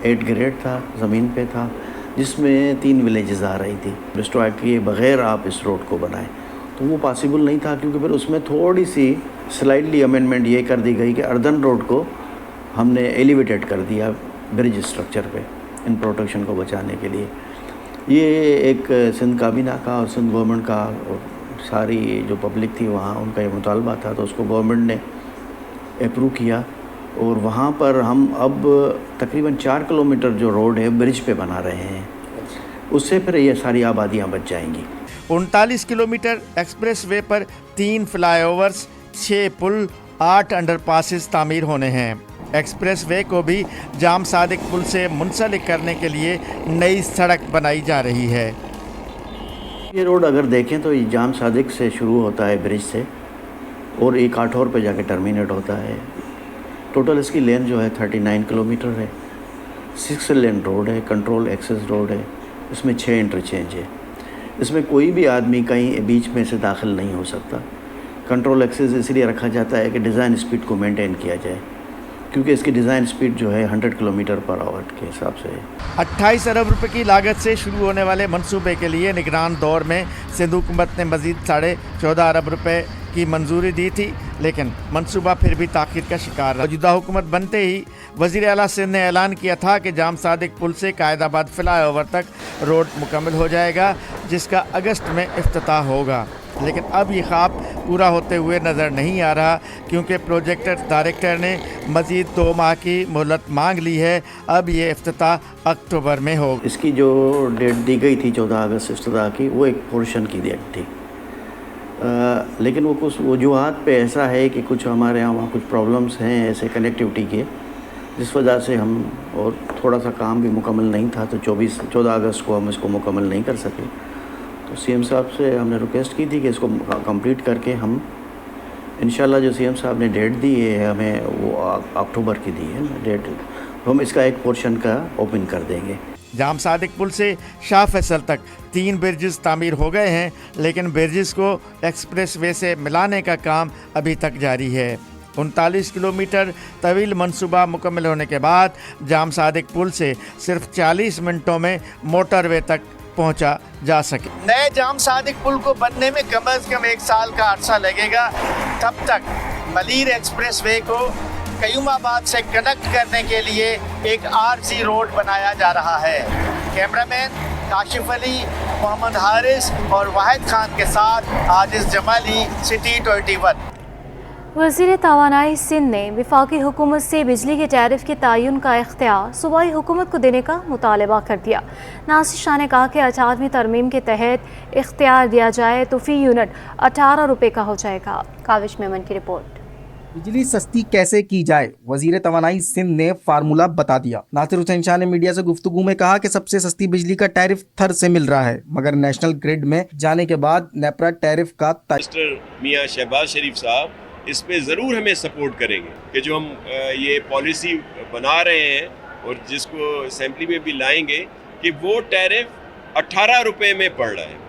Speaker 8: 8 ग्रेड था, ज़मीन पे था, जिसमें 3 विलेजेस आ रही थी। डिस्ट्रॉय किए बगैर आप इस रोड को बनाएं तो वो पॉसिबल नहीं था, क्योंकि फिर उसमें थोड़ी सी स्लाइडली अमेंडमेंट ये कर दी गई कि अर्दन रोड को हमने एलिवेटेड कर दिया ब्रिज स्ट्रक्चर पे, इन प्रोटेक्शन को बचाने के लिए। ये एक सिंध काबीना का और सिंध गवर्नमेंट का और सारी जो पब्लिक थी वहाँ उनका ये मुतालबा था, तो उसको गवर्नमेंट ने अप्रूव किया और वहाँ पर हम अब तकरीबन 4 किलोमीटर जो रोड है ब्रिज पे बना रहे हैं, उससे फिर ये सारी आबादियाँ बच जाएंगी।
Speaker 6: 39 किलोमीटर एक्सप्रेस वे पर 3 फ्लाईओवर्स, 6 पुल, 8 अंडरपासेस तामीर होने हैं। एक्सप्रेस वे को भी जाम सादिक पुल से मुंसलिक करने के लिए नई सड़क बनाई जा रही है।
Speaker 8: ये रोड अगर देखें तो ये जाम सादिक से शुरू होता है ब्रिज से और एक आठौर पे जाके टर्मिनेट होता है। टोटल इसकी लेन जो है 39 किलोमीटर है। 6 लेन रोड है, कंट्रोल एक्सेस रोड है। इसमें 6 इंटरचेंज है। इसमें कोई भी आदमी कहीं बीच में से दाखिल नहीं हो सकता। कंट्रोल एक्सेस इसलिए रखा जाता है कि डिज़ाइन स्पीड को मेंटेन किया जाए, क्योंकि इसकी डिज़ाइन स्पीड जो है 100 किलोमीटर पर आवर के हिसाब से है।
Speaker 6: 28 अरब रुपए की लागत से शुरू होने वाले मंसूबे के लिए निगरान दौर में सिंध हुकूमत ने मज़ीद 14.5 अरब रुपए की मंजूरी दी थी, लेकिन मंसूबा फिर भी ताख़ीर का शिकार रहा। मौजूदा हुकूमत बनते ही वज़ीर आला सिंध ने ऐलान किया था कि जाम सादिक पुल से कायदाबाद फ्लाईओवर तक रोड मुकम्मल हो जाएगा, जिसका अगस्त में इफ्तिताह होगा। लेकिन अब ये ख्वाब पूरा होते हुए नज़र नहीं आ रहा, क्योंकि प्रोजेक्ट डायरेक्टर ने मज़ीद 2 माह की मोहलत मांग ली है। अब ये इफ्तिताह अक्टूबर में होगा।
Speaker 8: इसकी जो डेट दी गई थी 14 अगस्त इफ्तिताह की, वो एक पोर्शन की डेट थी, लेकिन वो कुछ वजूहात पे ऐसा है कि कुछ हमारे यहाँ वहाँ कुछ प्रॉब्लम्स हैं ऐसे कनेक्टिविटी के, जिस वजह से हम और थोड़ा सा काम भी मुकम्मल नहीं था, तो 14 अगस्त को हम इसको मुकम्मल नहीं कर सके। तो सीएम साहब से हमने रिक्वेस्ट की थी कि इसको कंप्लीट करके हम इंशाल्लाह, जो सीएम साहब ने डेट दी है हमें, वो अक्टूबर की दी है डेट, तो हम इसका एक पोर्शन का ओपन कर देंगे।
Speaker 6: जाम सादिक पुल से शाह फैसल तक 3 ब्रिजेस तामीर हो गए हैं, लेकिन ब्रिजेस को एक्सप्रेस वे से मिलाने का काम अभी तक जारी है। 39 किलोमीटर तवील मंसूबा मुकम्मल होने के बाद जाम सादिक पुल से सिर्फ 40 मिनटों में मोटरवे तक पहुंचा जा सके। नए जाम सादिक पुल को बनने में कम से कम 1 साल का अरसा लगेगा। तब तक मलीर एक्सप्रेस वे को कयूमाबाद से कनेक्ट करने के लिए एक आरजी रोड बनाया जा रहा है। कैमरामैन काशिफ अली, मोहम्मद हारिस और वाहिद खान के साथ आजिज जमाली, सिटी 21।
Speaker 1: वज़ीर तवानाई सिंध ने वफाकी हुकूमत से बिजली के टैरिफ के तयन का इख्तियार सूबाई हुकूमत को देने का मुतालबा कर दिया। नासिर शाह ने कहा कि 18वीं तरमीम के तहत इख्तियार दिया जाए तो फ़ी यूनिट 18 रुपये का हो जाएगा। काविश मेमन की रिपोर्ट।
Speaker 9: बिजली सस्ती कैसे की जाए, वजीर तवानाई सिंध ने फार्मूला बता दिया। नासिर हुसैन शाह ने मीडिया से गुफ्तगू में कहा कि सबसे सस्ती बिजली का टैरिफ थर से मिल रहा है, मगर नेशनल ग्रिड में जाने के बाद नेपरा टैरिफ का
Speaker 10: मिस्टर मियां शहबाज शरीफ साहब इस पे ज़रूर हमें सपोर्ट करेंगे कि जो हम ये पॉलिसी बना रहे हैं और जिसको असेंबली में भी लाएंगे कि वो टैरिफ 18 रुपये में पड़ रहा है।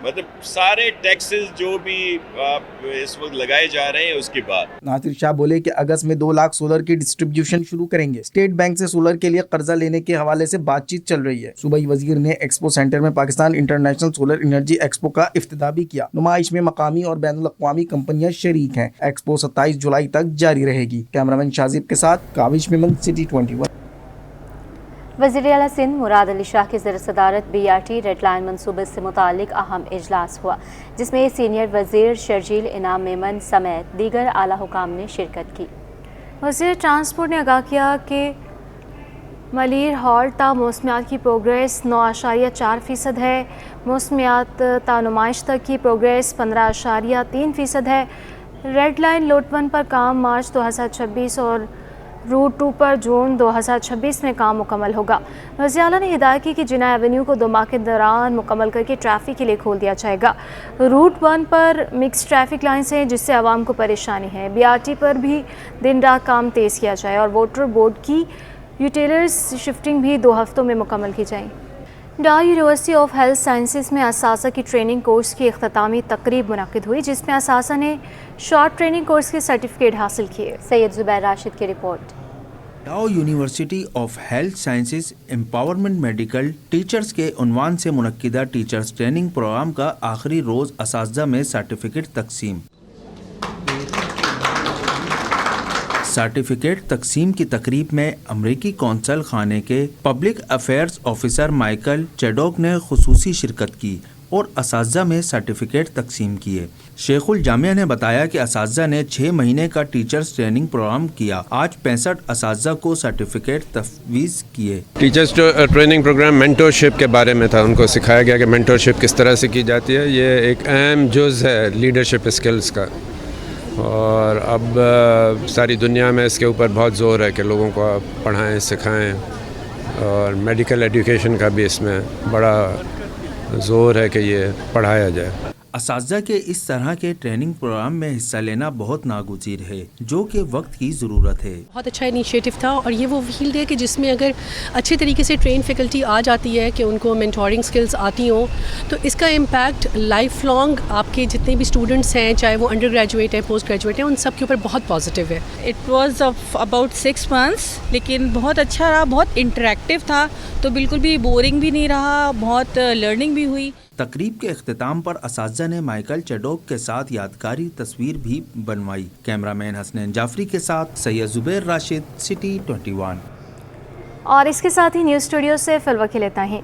Speaker 10: मतलब सारे टैक्सेस जो भी आप इस वक्त लगाए जा रहे हैं उसके बाद।
Speaker 9: नासिर शाह बोले कि अगस्त में 2 लाख सोलर की डिस्ट्रीब्यूशन शुरू करेंगे। स्टेट बैंक से सोलर के लिए कर्जा लेने के हवाले से बातचीत चल रही है। सूबाई वजीर ने एक्सपो सेंटर में Pakistan international solar energy expo का इफ्तिताह भी किया। नुमाइश में मकामी और बैनुल अक़वामी कंपनियां शरीक हैं। एक्सपो 27 जुलाई तक जारी रहेगी। कैमरामैन शाजिब के साथ काविश मेमन, सिटी 21।
Speaker 1: वज़ीर आला सिंध मुराद अली शाह की ज़र-ए-सदारत BRT रेड लाइन मनसूबे से मुतालिक अहम इजलास हुआ, जिसमें सीनियर वज़ीर शर्जील इनाम मेमन समेत दीगर आला हुकाम ने शिरकत की। वज़ीर ट्रांसपोर्ट ने आगाह किया कि मलीर हॉल ता मौसमियात की प्रोग्रेस 9.4% है। मौसमियात ता नुमाइश तक की प्रोग्रेस 15.3% है। रेड लाइन लोट 1 पर काम मार्च 2026 और रूट 2 पर जून 2026 में काम मुकम्मल होगा। वज़ीर आला ने हिदायत की कि जिना एवेन्यू को 2 माह के दौरान मुकम्मल करके ट्रैफिक के लिए खोल दिया जाएगा। रूट 1 पर मिक्स ट्रैफिक लाइन्स हैं, जिससे आवाम को परेशानी है। BRT पर भी दिन रात काम तेज़ किया जाए और वोटर बोर्ड की यूटिलिटीज़ शिफ्टिंग भी 2 हफ्तों में मुकम्मल की जाए। डाउ यूनिवर्सिटी ऑफ हेल्थ साइंसेस में असासा की ट्रेनिंग कोर्स की इख्तितामी तकरीब मुनक्किद हुई, जिसमें असासा ने शॉर्ट ट्रेनिंग कोर्स के सर्टिफिकेट हासिल किए। सैयद ज़ुबैर राशिद की रिपोर्ट।
Speaker 7: डाउ university of health sciences empowerment medical teachers के उन्वान से मुनक्किदा टीचर्स ट्रेनिंग प्रोग्राम का आखिरी रोज़ असातिज़ा में सर्टिफिकेट तकसीम। सर्टिफिकेट तकसीम की तकरीब में अमरीकी कौंसल खाने के पब्लिक अफेयर्स ऑफिसर माइकल चेडोक ने खुसूसी शिरकत की और असातिज़ा में सर्टिफिकेट तकसीम किए। शेखुल जामिया ने बताया कि असातिज़ा ने 6 महीने का टीचर्स ट्रेनिंग प्रोग्राम किया। आज 65 असातिज़ा को सर्टिफिकेट तफवीज़ किए।
Speaker 11: टीचर्स ट्रेनिंग प्रोग्राम मेंटरशिप के बारे में था। उनको सिखाया गया कि मेंटरशिप किस तरह से की जाती है। ये एक अहम जुज़ है लीडरशिप स्किल्स का, और अब सारी दुनिया में इसके ऊपर बहुत ज़ोर है कि लोगों को पढ़ाएं, सिखाएं, और मेडिकल एजुकेशन का भी इसमें बड़ा ज़ोर है कि ये पढ़ाया जाए।
Speaker 7: असातिज़ा के इस तरह के ट्रेनिंग प्रोग्राम में हिस्सा लेना बहुत नागुज़ीर है, जो कि वक्त की ज़रूरत है।
Speaker 13: बहुत अच्छा इनिशिएटिव था, और ये वो फील्ड है कि जिसमें अगर अच्छे तरीके से ट्रेन फैकल्टी आ जाती है कि उनको मेंटोरिंग स्किल्स आती हों, तो इसका इम्पैक्ट लाइफ लॉन्ग आपके जितने भी स्टूडेंट्स हैं, चाहे वो अंडर ग्रेजुएट हैं, पोस्ट ग्रेजुएट हैं, उन सब के ऊपर बहुत पॉजिटिव है।
Speaker 14: इट वाज अबाउट 6 मंथ्स, लेकिन बहुत अच्छा रहा, बहुत इंटरेक्टिव था, तो बिल्कुल भी बोरिंग भी नहीं रहा, बहुत लर्निंग भी हुई।
Speaker 7: تقریب کے اختتام پر اساتذہ نے مائیکل چیڈوک کے ساتھ یادگاری تصویر بھی بنوائی. کیمرہ مین حسنین جعفری کے ساتھ سید زبیر راشد، سٹی 21.
Speaker 1: اور اس کے ساتھ ہی نیوز اسٹوڈیو سے فی الوقت اتنا ہی.